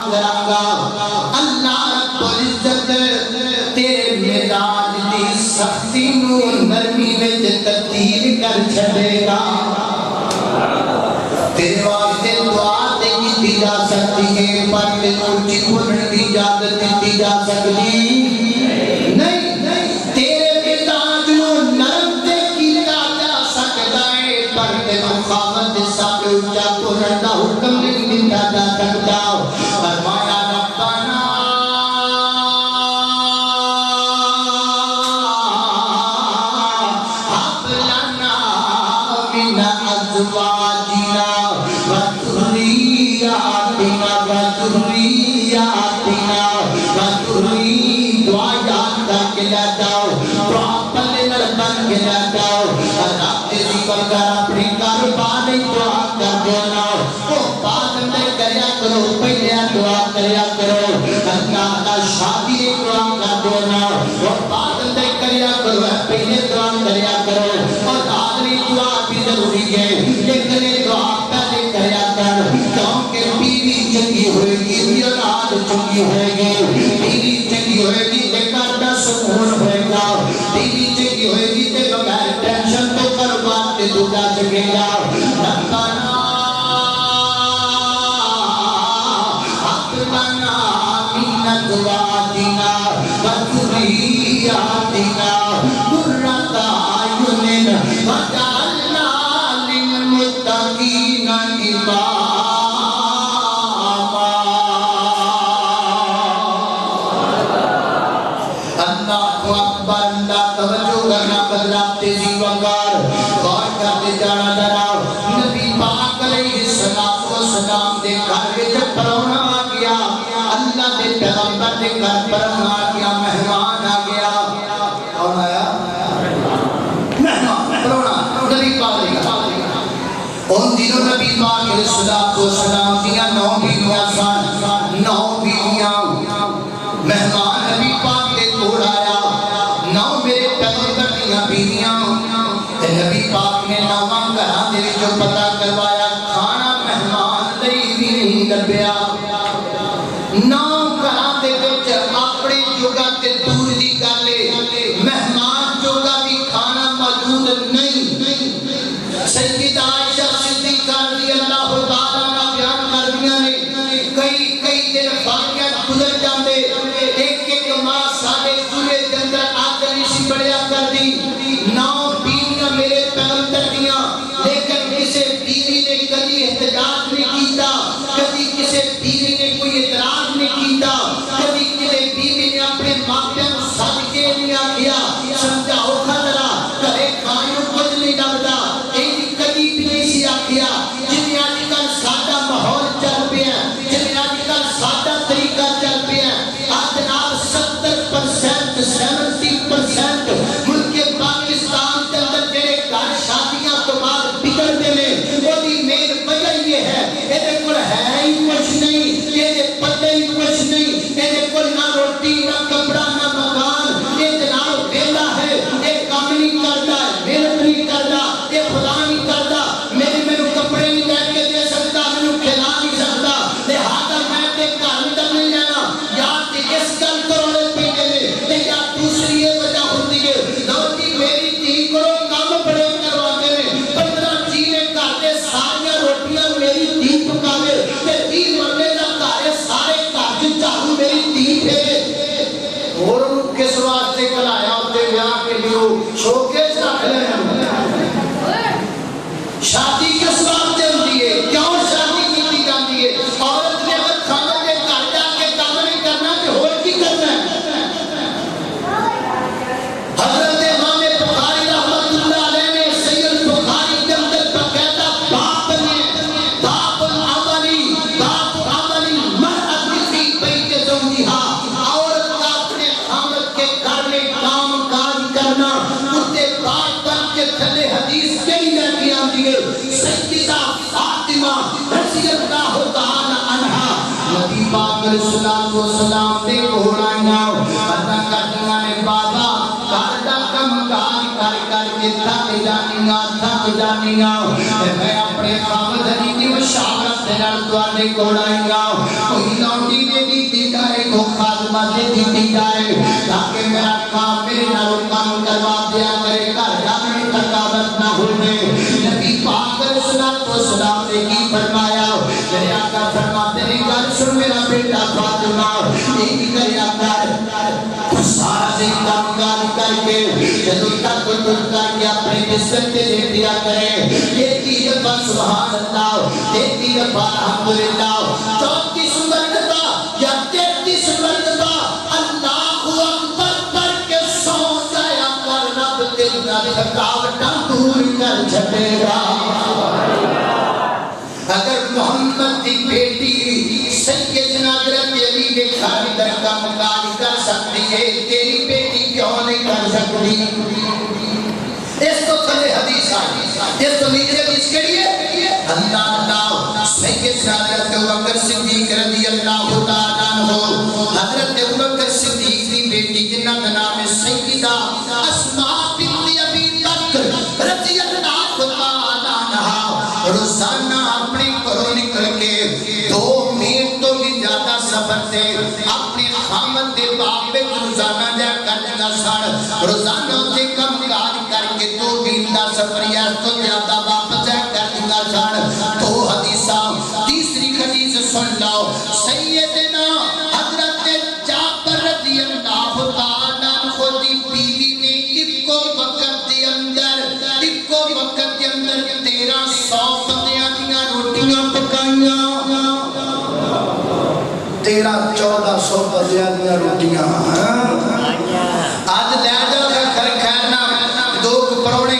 اللہ رب العزت تیرے مزاج دی سختی نو نرمی وچ تبدیل کر چھڈے گا تیرے واسطے دعا تے کیتی جا سکتی ہے پر تینوں اونچی بولن دی اجازت دیتی جا سکتی نہیں تیرے مزاج نو نرم تے کیتا جا سکتا ہے پر تینوں خامد ساتھ اونچا بولن دا حکم نہیں دیتا جا سکتا فرمایا ربنا هب لنا من ازواجنا وذرياتنا دعا یاد کر کے جاؤ دعا پلے بن کے جاؤ رب تیری بغیر اپنی کاروبار نہیں دعا کر دینا وہ بعد میں کریا کرو پہلے دعا کریا کرو اللہ کا شادی دعا کر دینا وہ بعد میں کریا کرو پہلے دعا کریا کرو اور آخری دعا بھی ضروری ہے لیکن دعا پہلے کریا کر کیونکہ بیوی چنگی ہوئے گی اولاد چنگی ہوئے گی بیوی چنگی ہوئے گی تے گھر دا سکون ہوئے گا بیوی چنگی ہوئے گی تے بغیر ٹینشن تو کاروبار تے دوجا سکے گا ربنا هب لنا من ازواجنا وذرياتنا قرة اعين واجعلنا للمتقين اماما اللہ اکبر اللہ توجہ کرنا بدلا تیزی وقار غور کرتے جانا ذرا نبی پاک علیہ السلام دے گھر وچ پرونا آ گیا اللہ دے پیغمبر دے گھر پرونا آ گیا مہمان آ گیا کون آیا مہمان پرونا نبی پاک دے گھر ان دنوں نبی پاک علیہ السلام دیا 9 بیویاں سن 9 بیویاں مہمان نبی پاک دے کول آیا 9 میرے پیغمبر دیا بیویاں تے نبی پاک نے 9 گھراں دے وچوں پتہ کروایا کھانا مہمان لئی بھی نہیں لبیا 9 گھراں دے وچ اپنے جوگا تے دور دی گل ہے مہمان جوگا بھی کھانا موجود نہیں سیدہ عائشہ صدیقہ رضی اللہ تعالیٰ عنہ بیان کر دیا نے کئی دن واقعات گزر جاندے ایک ماں سارے سورے کے اندر آتے نہیں بڑھیا کر دی 9 بیویاں میرے پیغمبر دیا لیکن کسی بیوی نے کبھی احتجاج نہیں کیتا کبھی کسی بیوی نے کوئی اعتراض نہیں کیتا کبھی کسی بیوی نے اپنے ماپیاں صدقے نہیں آکھیا سمجھاؤ خطرہ کرے کھائیوں کچھ نہیں لگتا ایک کبھی بھی نہیں سی آکھیا جنہیں آج کل سادہ ماحول چل پیا جنہیں آج کل سادہ طریقہ چل پیا آج جناب 70% 70% ملک پاکستان کے اندر میرے گھر شادیاں تو بعد بگڑتے میں وہ بھی مین وجہ یہ ہے ایدے کل ہے ہی کچھ نہیں ایدے پتے ہی کچھ نہیں ایدے کل نہ روٹی نہ کپڑا نہ مکان یہ جناب ویلا ہے یہ کام نہیں کرتا محنت نہیں کرتا یہ خدا نہیں کرتا میرے کپڑے نہیں لے کے دے سکتا میں کھلا نہیں سکتا لہذا میں تے گھر میں نہیں جانا یا تے اس گل کروڑے پینے میں تے یا دوسری یہ وجہ ہوتی ہے لوٹی میری تھی کرو کام بڑے کرواتے ہیں 15 جینے کرتے ساریاں روٹیاں میری تھی پکاوے تے 30 مرنے دا کارے سارے کارج چاہوں میری تھی پھیرے اور ان کس واسطے کلایا ہوتے بیاہ کے لیے شوکیس رکھ لے شادی کس واسطے ہوتی ہے کیوں شادی کی جاتی ہے عورت نے اگر کھانا کے گھر جا کے کام نہیں کرنا تو اور کی کرنا ہے حضرت امام بخاری رحمۃ اللہ علیہ نے سید بخاری کے اندر باقاعدہ باب العملی مرأت فی بیت زوجہا عورت کا اپنے خامد کے گھر میں کام کاج کرنا اتے بات بن کے تھلے حدیث کئی لڑکی آتی ہے سیدہ فاطمہ رضی اللہ تعالی عنہا نبی پاک علیہ السلام دے کول آئیاں اللہ کرنا نے بابا گھر دا کم کار کر کے تھک جانیاں میں اپنے خامد علی دی مشاورت واسطے نال تواڈے کول آئی گا کوئی لونڈی دے دی جائے کو خادمہ دے دی جائے تاکہ میرا کام میرے نال کام کروا دیا کرے گھر جانے تھکاوٹ نہ ہوے نبی پاک علیہ الصلوۃ والسلام نے کی فرمایا میرے آقا فرماتے ہیں گل سن میرا بیٹا فاطمہ ایک کریا کر سارا دن کام کار کر کے جدو تک تر کر کے اپنے بستر پہ لیٹ دیا کرے یہ دفعہ سبحان اللہ یہ دفعہ الحمدللہ 34 مرتبہ یا 33 مرتبہ اللہ اکبر پڑھ کے سو جایا کر رب تیرا تھکاوٹاں دور کر چھڈے گا اگر محمد دی بیٹی سیدنا حضرت علی کے گھر در کا مکان کر سکتی ہے تیری بیٹی کیوں نہیں کر سکتی اس کو تھلے حدیث آئی اس کو نیچے حدیث کریے اللہ سیدنا حضرت ابوبکر صدیق رضی اللہ تعالیٰ عنہ حضرت ابوبکر صدیق کی بیٹی جنہ کا نام ہے سیدہ اسماء بنت ابی بکر رضی اللہ تعالیٰ عنہ روزانہ اپنے گھروں نکل کے 2 میل تو بھی زیادہ سفر سے اپنے خامد کے باپ پہ روزانہ جا کرنا سن روزانہ سے کم کار کر کے 2 میل کا سفر یا تو زیادہ واپس جا کرنا سن تو حدیثاں تیسری حدیث سن لو سیدنا حضرت جعفر رضی اللہ تعالیٰ عنہ دی بیوی نے ایک وقت کے اندر 1300 بندیاں دیاں روٹیاں پکائیاں 1300-1400 بندیاں دیاں روٹیاں آج لے جاؤ گا خیر نہ 2 پروڑے